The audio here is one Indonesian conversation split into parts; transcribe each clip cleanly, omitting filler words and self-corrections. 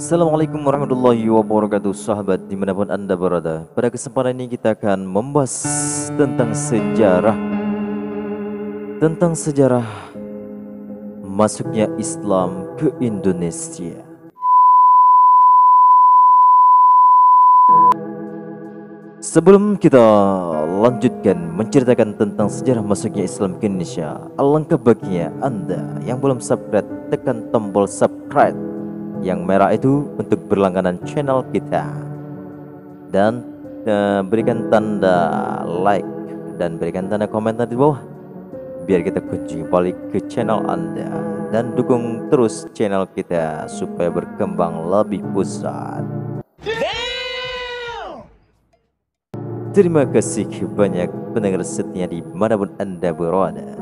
Assalamualaikum warahmatullahi wabarakatuh, sahabat dimanapun anda berada. Pada kesempatan ini kita akan membahas tentang sejarah masuknya Islam ke Indonesia. Sebelum kita lanjutkan menceritakan tentang sejarah masuknya Islam ke Indonesia, alangkah baiknya anda yang belum subscribe, tekan tombol subscribe yang merah itu untuk berlangganan channel kita, dan berikan tanda like dan berikan tanda komentar di bawah biar kita kunjungi balik ke channel anda, dan dukung terus channel kita supaya berkembang lebih pesat. Terima kasih banyak pendengar setia dimanapun anda berada.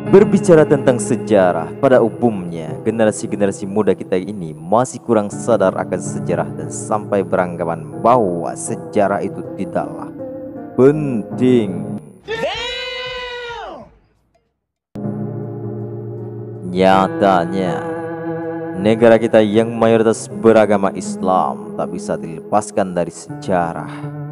Berbicara tentang sejarah, pada umumnya generasi-generasi muda kita ini masih kurang sadar akan sejarah dan sampai beranggapan bahwa sejarah itu tidaklah penting. Nyatanya, negara kita yang mayoritas beragama Islam tak bisa dilepaskan dari sejarah.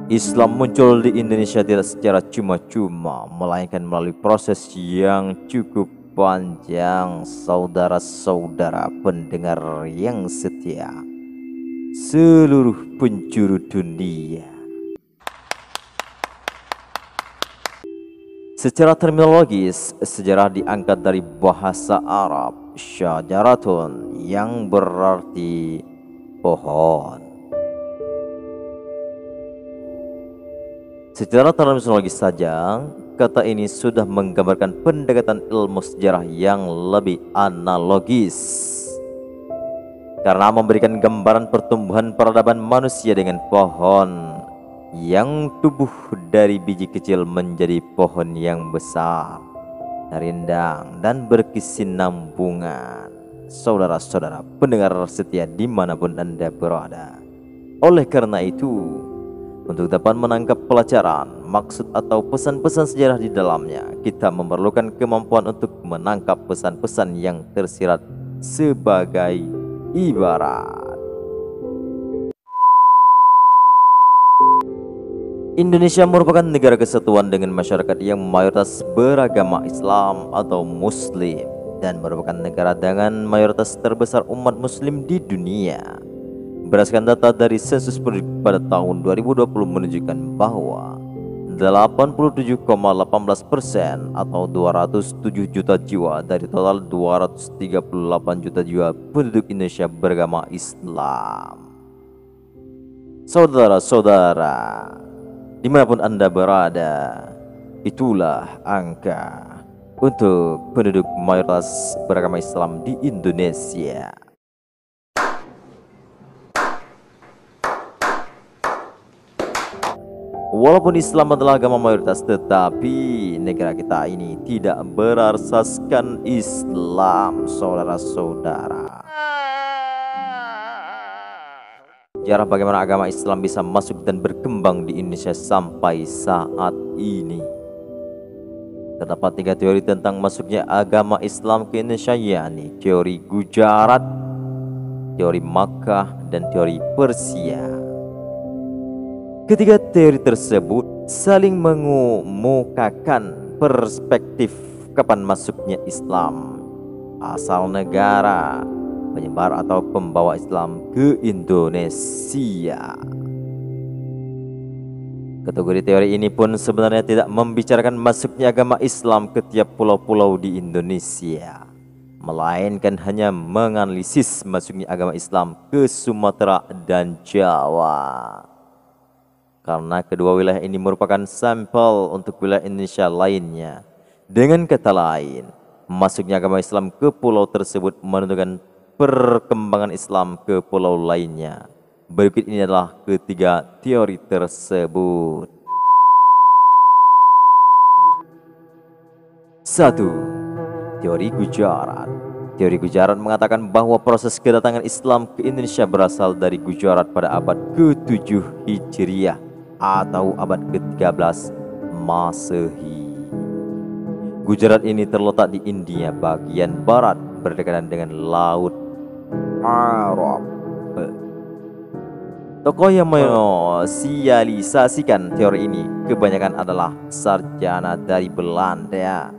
Islam muncul di Indonesia tidak secara cuma-cuma, melainkan melalui proses yang cukup panjang. Saudara-saudara pendengar yang setia, seluruh penjuru dunia. Secara terminologis, sejarah diangkat dari bahasa Arab syajaratun, yang berarti pohon. Secara terminologis saja, kata ini sudah menggambarkan pendekatan ilmu sejarah yang lebih analogis, karena memberikan gambaran pertumbuhan peradaban manusia dengan pohon yang tumbuh dari biji kecil menjadi pohon yang besar, rindang dan berkesinambungan. Saudara-saudara pendengar setia dimanapun anda berada, oleh karena itu, untuk dapat menangkap pelajaran, maksud atau pesan-pesan sejarah di dalamnya, kita memerlukan kemampuan untuk menangkap pesan-pesan yang tersirat sebagai ibarat. Indonesia merupakan negara kesatuan dengan masyarakat yang mayoritas beragama Islam atau Muslim, dan merupakan negara dengan mayoritas terbesar umat Muslim di dunia. Berdasarkan data dari sensus penduduk pada tahun 2020 menunjukkan bahwa 87,18% atau 207 juta jiwa dari total 238 juta jiwa penduduk Indonesia beragama Islam. Saudara-saudara, dimanapun anda berada, itulah angka untuk penduduk mayoritas beragama Islam di Indonesia. Walaupun Islam adalah agama mayoritas, tetapi negara kita ini tidak berasaskan Islam, saudara-saudara. Sejarah bagaimana agama Islam bisa masuk dan berkembang di Indonesia sampai saat ini. Terdapat 3 teori tentang masuknya agama Islam ke Indonesia, yakni teori Gujarat, teori Makkah, dan teori Persia. Ketiga teori tersebut saling mengemukakan perspektif kapan masuknya Islam, asal negara, penyebar atau pembawa Islam ke Indonesia. Kategori teori ini pun sebenarnya tidak membicarakan masuknya agama Islam ke tiap pulau-pulau di Indonesia, melainkan hanya menganalisis masuknya agama Islam ke Sumatera dan Jawa. Karena kedua wilayah ini merupakan sampel untuk wilayah Indonesia lainnya. Dengan kata lain, masuknya agama Islam ke pulau tersebut menentukan perkembangan Islam ke pulau lainnya. Berikut ini adalah ketiga teori tersebut. 1. Teori Gujarat. Teori Gujarat mengatakan bahwa proses kedatangan Islam ke Indonesia berasal dari Gujarat pada abad ke-7 Hijriah atau abad ke-13 Masehi. Gujarat ini terletak di India bagian barat berdekatan dengan Laut Arab. Tokoh yang menosialisasikan teori ini kebanyakan adalah sarjana dari Belanda.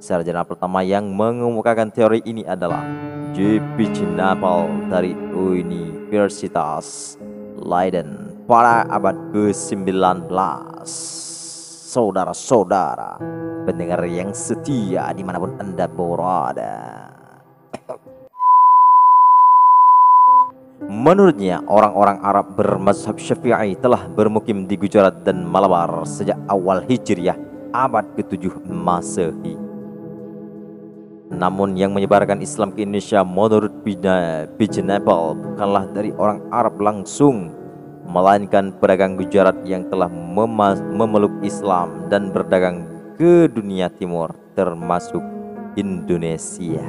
Sarjana pertama yang mengemukakan teori ini adalah J.P. Napel dari Universitas Leiden pada abad ke-19. Saudara-saudara, pendengar yang setia dimanapun Anda berada. Menurutnya, orang-orang Arab bermazhab Syafi'i telah bermukim di Gujarat dan Malabar sejak awal Hijriah abad ke-7 Masehi. Namun yang menyebarkan Islam ke Indonesia menurut Bijnapel bukanlah dari orang Arab langsung, melainkan pedagang Gujarat yang telah memeluk Islam dan berdagang ke dunia timur termasuk Indonesia.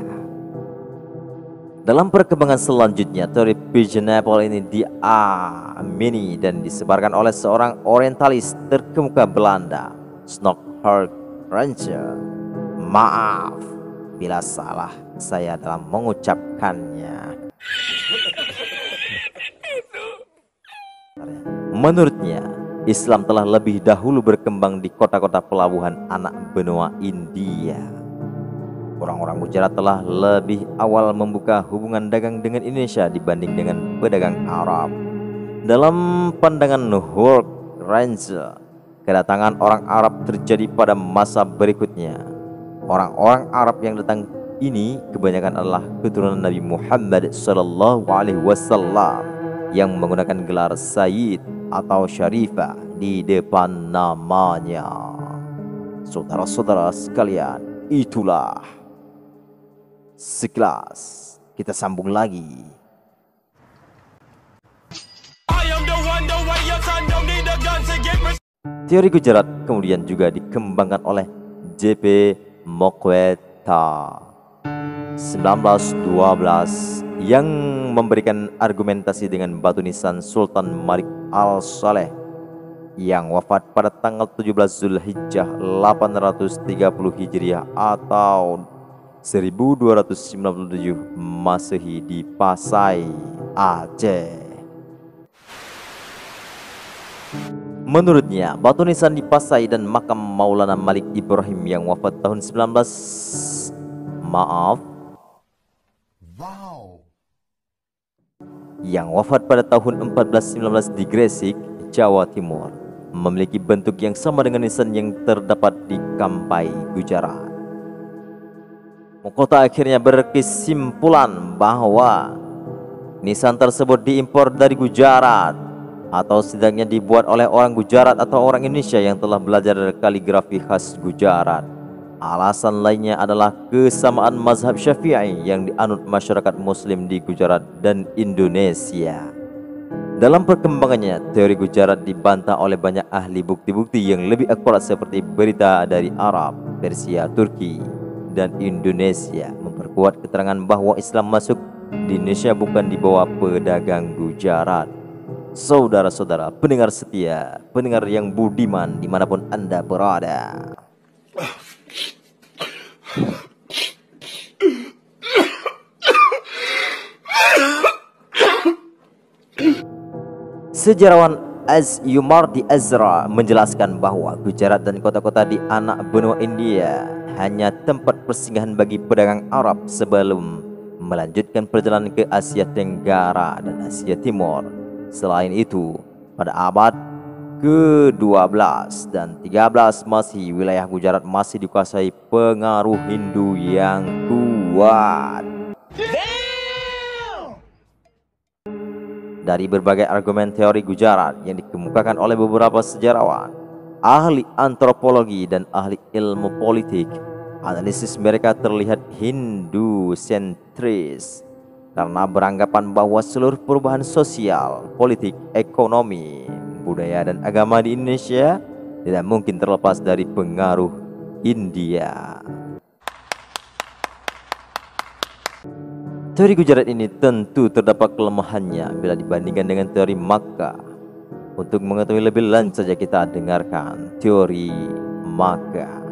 Dalam perkembangan selanjutnya, teori Bijnapel ini diamini dan disebarkan oleh seorang orientalis terkemuka Belanda, Snorkhard Ranger. Maaf bila salah saya dalam mengucapkannya. Menurutnya, Islam telah lebih dahulu berkembang di kota-kota pelabuhan anak benua India. Orang-orang Gujarat telah lebih awal membuka hubungan dagang dengan Indonesia dibanding dengan pedagang Arab. Dalam pandangan Snorkhard Ranger, kedatangan orang Arab terjadi pada masa berikutnya. Orang-orang Arab yang datang ini kebanyakan adalah keturunan Nabi Muhammad SAW yang menggunakan gelar Sayyid atau Syarifah di depan namanya. Saudara-saudara sekalian, itulah sekilas. Kita sambung lagi. Teori Gujarat kemudian juga dikembangkan oleh J.P. Mokweta 1912 yang memberikan argumentasi dengan batu nisan Sultan Malik Al-Saleh yang wafat pada tanggal 17 Zulhijjah 830 Hijriah atau 1297 Masehi di Pasai, Aceh. Menurutnya, batu nisan di Pasai dan makam Maulana Malik Ibrahim yang wafat tahun 'Yang wafat pada tahun 1419 di Gresik, Jawa Timur, memiliki bentuk yang sama dengan nisan yang terdapat di Kampai, Gujarat. Mahkota akhirnya berkesimpulan bahwa nisan tersebut diimpor dari Gujarat atau setidaknya dibuat oleh orang Gujarat atau orang Indonesia yang telah belajar kaligrafi khas Gujarat. Alasan lainnya adalah kesamaan mazhab Syafi'i yang dianut masyarakat Muslim di Gujarat dan Indonesia. Dalam perkembangannya, teori Gujarat dibantah oleh banyak ahli bukti-bukti yang lebih akurat seperti berita dari Arab, Persia, Turki, dan Indonesia memperkuat keterangan bahwa Islam masuk di Indonesia bukan di bawah pedagang Gujarat. Saudara-saudara, pendengar setia, pendengar yang budiman dimanapun Anda berada. Sejarawan Az-Yumardi Azra menjelaskan bahwa Gujarat dan kota-kota di anak benua India hanya tempat persinggahan bagi pedagang Arab sebelum melanjutkan perjalanan ke Asia Tenggara dan Asia Timur. Selain itu, pada abad ke-12 dan 13 Masehi, wilayah Gujarat masih dikuasai pengaruh Hindu yang kuat. Dari berbagai argumen teori Gujarat yang dikemukakan oleh beberapa sejarawan, ahli antropologi dan ahli ilmu politik, analisis mereka terlihat Hindu sentris karena beranggapan bahwa seluruh perubahan sosial, politik, ekonomi, budaya dan agama di Indonesia tidak mungkin terlepas dari pengaruh India. Teori Gujarat ini tentu terdapat kelemahannya bila dibandingkan dengan teori Makkah. Untuk mengetahui lebih lanjut saja kita dengarkan teori Makkah.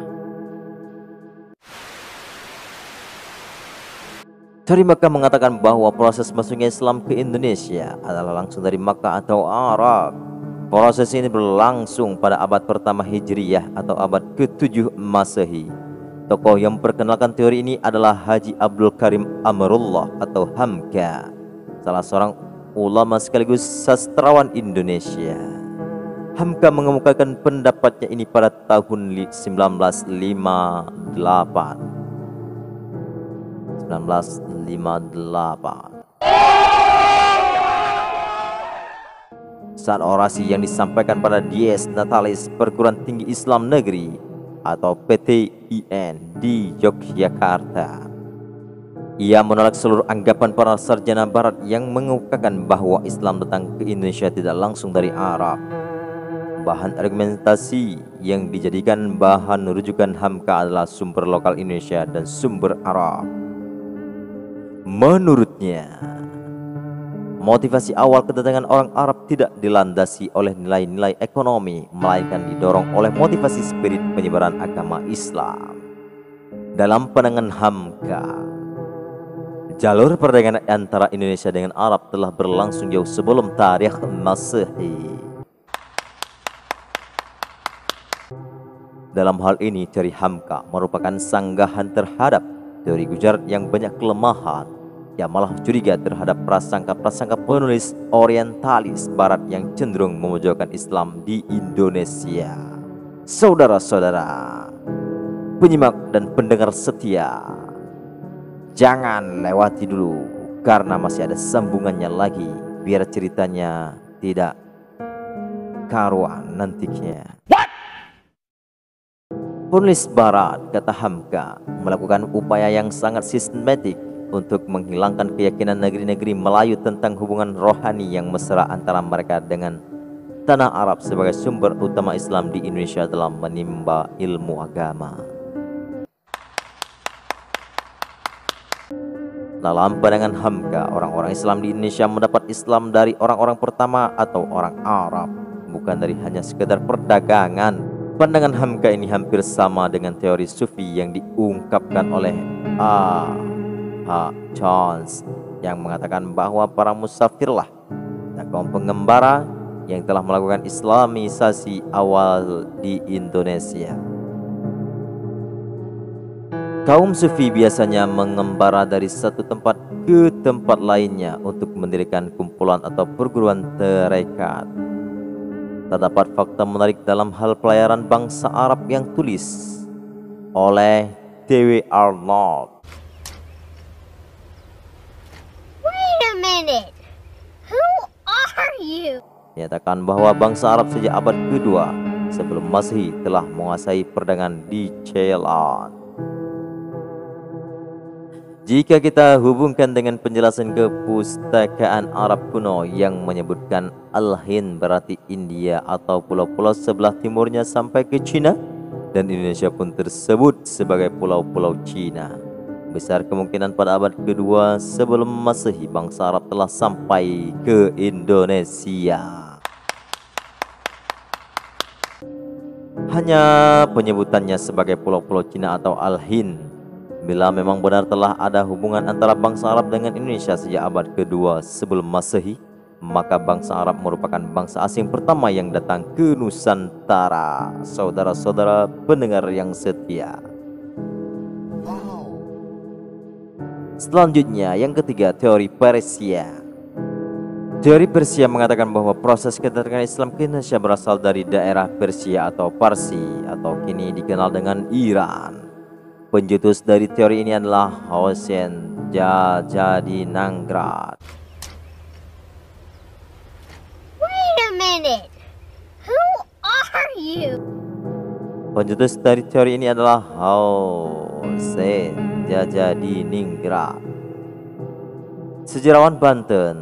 Teori Makkah mengatakan bahwa proses masuknya Islam ke Indonesia adalah langsung dari Makkah atau Arab. Proses ini berlangsung pada abad pertama Hijriyah atau abad ke-7 Masehi. Tokoh yang memperkenalkan teori ini adalah Haji Abdul Karim Amrullah atau Hamka, salah seorang ulama sekaligus sastrawan Indonesia. Hamka mengemukakan pendapatnya ini pada tahun 1958. Saat orasi yang disampaikan pada Dies Natalis Perguruan Tinggi Islam Negeri atau PTIN di Yogyakarta, ia menolak seluruh anggapan para sarjana barat yang mengemukakan bahwa Islam datang ke Indonesia tidak langsung dari Arab. Bahan argumentasi yang dijadikan bahan rujukan Hamka adalah sumber lokal Indonesia dan sumber Arab. Menurutnya, motivasi awal kedatangan orang Arab tidak dilandasi oleh nilai-nilai ekonomi, melainkan didorong oleh motivasi spirit penyebaran agama Islam. Dalam pandangan Hamka, jalur perdagangan antara Indonesia dengan Arab telah berlangsung jauh sebelum tarikh Masehi. Dalam hal ini, teori Hamka merupakan sanggahan terhadap teori Gujarat yang banyak kelemahan. Ia malah curiga terhadap prasangka-prasangka penulis orientalis barat yang cenderung memojokkan Islam di Indonesia. Saudara-saudara, penyimak dan pendengar setia, jangan lewati dulu karena masih ada sambungannya lagi, biar ceritanya tidak karuan nantinya. Penulis barat, kata Hamka, melakukan upaya yang sangat sistematik untuk menghilangkan keyakinan negeri-negeri Melayu tentang hubungan rohani yang mesra antara mereka dengan tanah Arab sebagai sumber utama Islam di Indonesia dalam menimba ilmu agama. Dalam pandangan Hamka, orang-orang Islam di Indonesia mendapat Islam dari orang-orang pertama atau orang Arab, bukan dari hanya sekedar perdagangan. Pandangan Hamka ini hampir sama dengan teori Sufi yang diungkapkan oleh Jones yang mengatakan bahwa para musafirlah kaum pengembara yang telah melakukan Islamisasi awal di Indonesia. Kaum Sufi biasanya mengembara dari satu tempat ke tempat lainnya untuk mendirikan kumpulan atau perguruan tarekat. Terdapat fakta menarik dalam hal pelayaran bangsa Arab yang tulis oleh D.W. Arnold. Who are you? Menyatakan bahwa bangsa Arab sejak abad kedua sebelum Masehi telah menguasai perdagangan di Ceylon. Jika kita hubungkan dengan penjelasan kepustakaan Arab kuno yang menyebutkan Al-Hind berarti India atau pulau-pulau sebelah timurnya sampai ke Cina, dan Indonesia pun tersebut sebagai pulau-pulau Cina, besar kemungkinan pada abad kedua sebelum Masehi bangsa Arab telah sampai ke Indonesia. Hanya penyebutannya sebagai pulau-pulau Cina atau Al-Hind. Bila memang benar telah ada hubungan antara bangsa Arab dengan Indonesia sejak abad kedua sebelum Masehi, maka bangsa Arab merupakan bangsa asing pertama yang datang ke Nusantara. Saudara-saudara pendengar yang setia. Selanjutnya, yang ketiga, teori Persia. Teori Persia mengatakan bahwa proses kedatangan Islam ke Indonesia berasal dari daerah Persia atau Parsi atau kini dikenal dengan Iran. Pencetus dari teori ini adalah Hossein Jadinangrat. Wait a minute. Who are you? Pencetus dari teori ini adalah Hossein Jadiningrat, sejarawan Banten.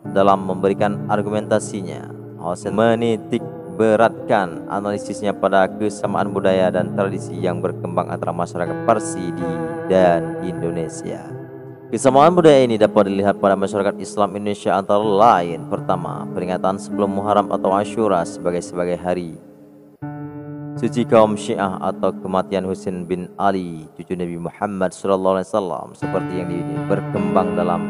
Dalam memberikan argumentasinya, Hossein menitik beratkan analisisnya pada kesamaan budaya dan tradisi yang berkembang antara masyarakat Parsi dan Indonesia. Kesamaan budaya ini dapat dilihat pada masyarakat Islam Indonesia antara lain: pertama, peringatan sebelum Muharram atau Asyura sebagai hari suci kaum Syiah atau kematian Husain bin Ali, cucu Nabi Muhammad SAW, seperti yang berkembang dalam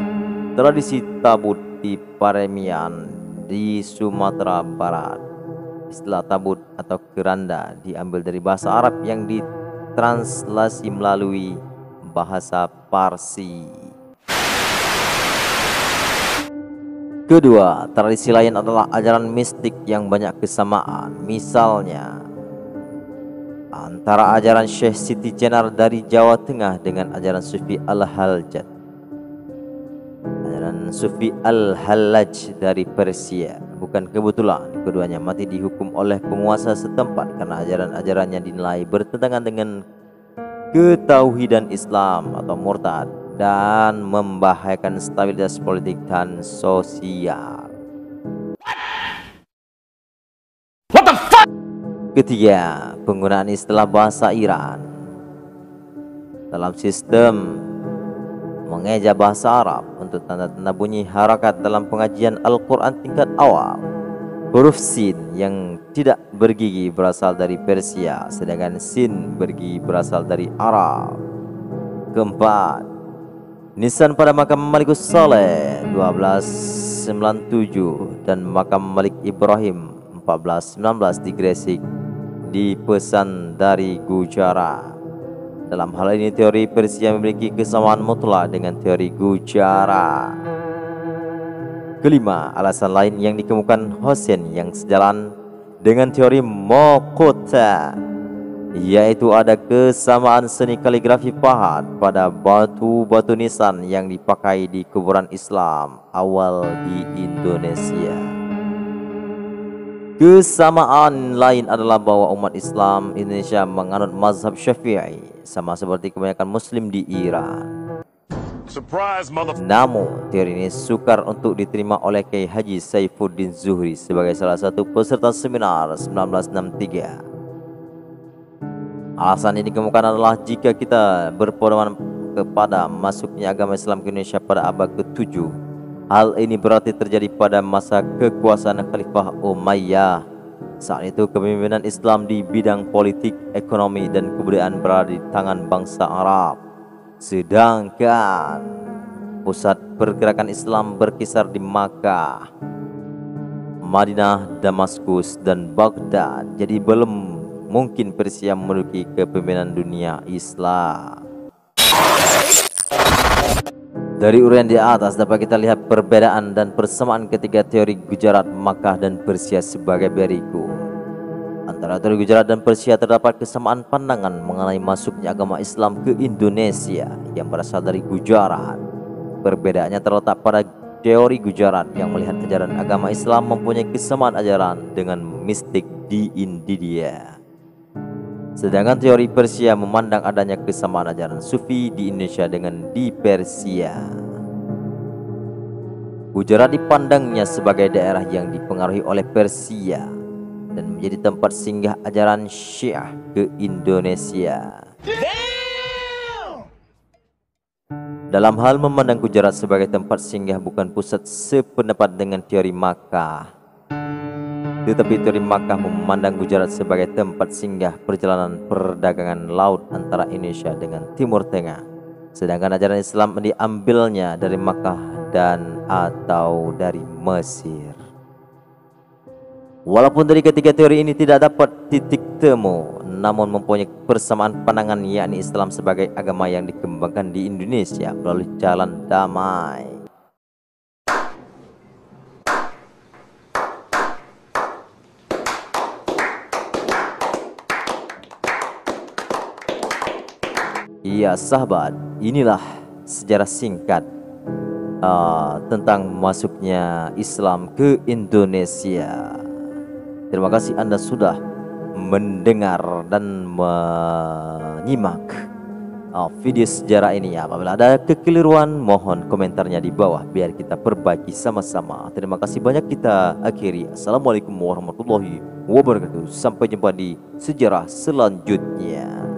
tradisi tabut di Paremian di Sumatera Barat. Istilah tabut atau keranda diambil dari bahasa Arab yang ditranslasi melalui bahasa Parsi. Kedua, tradisi lain adalah ajaran mistik yang banyak kesamaan. Misalnya, antara ajaran Syekh Siti Jenar dari Jawa Tengah dengan ajaran Sufi Al-Haljaj. Ajaran Sufi Al-Hallaj dari Persia. Bukan kebetulan keduanya mati dihukum oleh penguasa setempat karena ajaran-ajarannya dinilai bertentangan dengan ketauhidan Islam atau murtad dan membahayakan stabilitas politik dan sosial. What the fuck? Ketiga, penggunaan istilah bahasa Iran dalam sistem mengeja bahasa Arab untuk tanda-tanda bunyi harakat dalam pengajian Al-Quran tingkat awal. Huruf Sin yang tidak bergigi berasal dari Persia, sedangkan Sin bergigi berasal dari Arab. Keempat, nisan pada makam Malikus Saleh 1297 dan makam Malik Ibrahim 1419 di Gresik dipesan dari Gujarat. Dalam hal ini teori Persia memiliki kesamaan mutlak dengan teori Gujarat. Kelima, alasan lain yang dikemukakan Hossein yang sejalan dengan teori Mokota, yaitu ada kesamaan seni kaligrafi pahat pada batu-batu nisan yang dipakai di kuburan Islam awal di Indonesia. Kesamaan lain adalah bahwa umat Islam Indonesia menganut mazhab Syafi'i, sama seperti kebanyakan Muslim di Iran. Namun, teori ini sukar untuk diterima oleh Kiai Haji Saifuddin Zuhri sebagai salah satu peserta seminar 1963. Alasan ini dikemukakan adalah jika kita berpedoman kepada masuknya agama Islam ke Indonesia pada abad ke-7, hal ini berarti terjadi pada masa kekuasaan Khalifah Umayyah. Saat itu kepemimpinan Islam di bidang politik, ekonomi, dan kebudayaan berada di tangan bangsa Arab. Sedangkan pusat pergerakan Islam berkisar di Makkah, Madinah, Damaskus, dan Baghdad. Jadi belum mungkin Persia menduduki kepemimpinan dunia Islam. Dari uraian di atas dapat kita lihat perbedaan dan persamaan ketiga teori Gujarat, Makkah, dan Persia sebagai berikut. Antara teori Gujarat dan Persia terdapat kesamaan pandangan mengenai masuknya agama Islam ke Indonesia yang berasal dari Gujarat. Perbedaannya terletak pada teori Gujarat yang melihat ajaran agama Islam mempunyai kesamaan ajaran dengan mistik di India. Sedangkan teori Persia memandang adanya kesamaan ajaran Sufi di Indonesia dengan di Persia. Gujarat dipandangnya sebagai daerah yang dipengaruhi oleh Persia dan menjadi tempat singgah ajaran Syiah ke Indonesia. Dalam hal memandang Gujarat sebagai tempat singgah bukan pusat sependapat dengan teori Makkah. Tetapi teori Makkah memandang Gujarat sebagai tempat singgah perjalanan perdagangan laut antara Indonesia dengan Timur Tengah. Sedangkan ajaran Islam diambilnya dari Makkah dan atau dari Mesir. Walaupun dari ketiga teori ini tidak dapat titik temu, namun mempunyai persamaan pandangan, yakni Islam sebagai agama yang dikembangkan di Indonesia melalui jalan damai. Ya sahabat, inilah sejarah singkat tentang masuknya Islam ke Indonesia. Terima kasih Anda sudah mendengar dan menyimak video sejarah ini. Apabila ada kekeliruan, mohon komentarnya di bawah biar kita perbaiki sama-sama. Terima kasih banyak, kita akhiri. Assalamualaikum warahmatullahi wabarakatuh. Sampai jumpa di sejarah selanjutnya.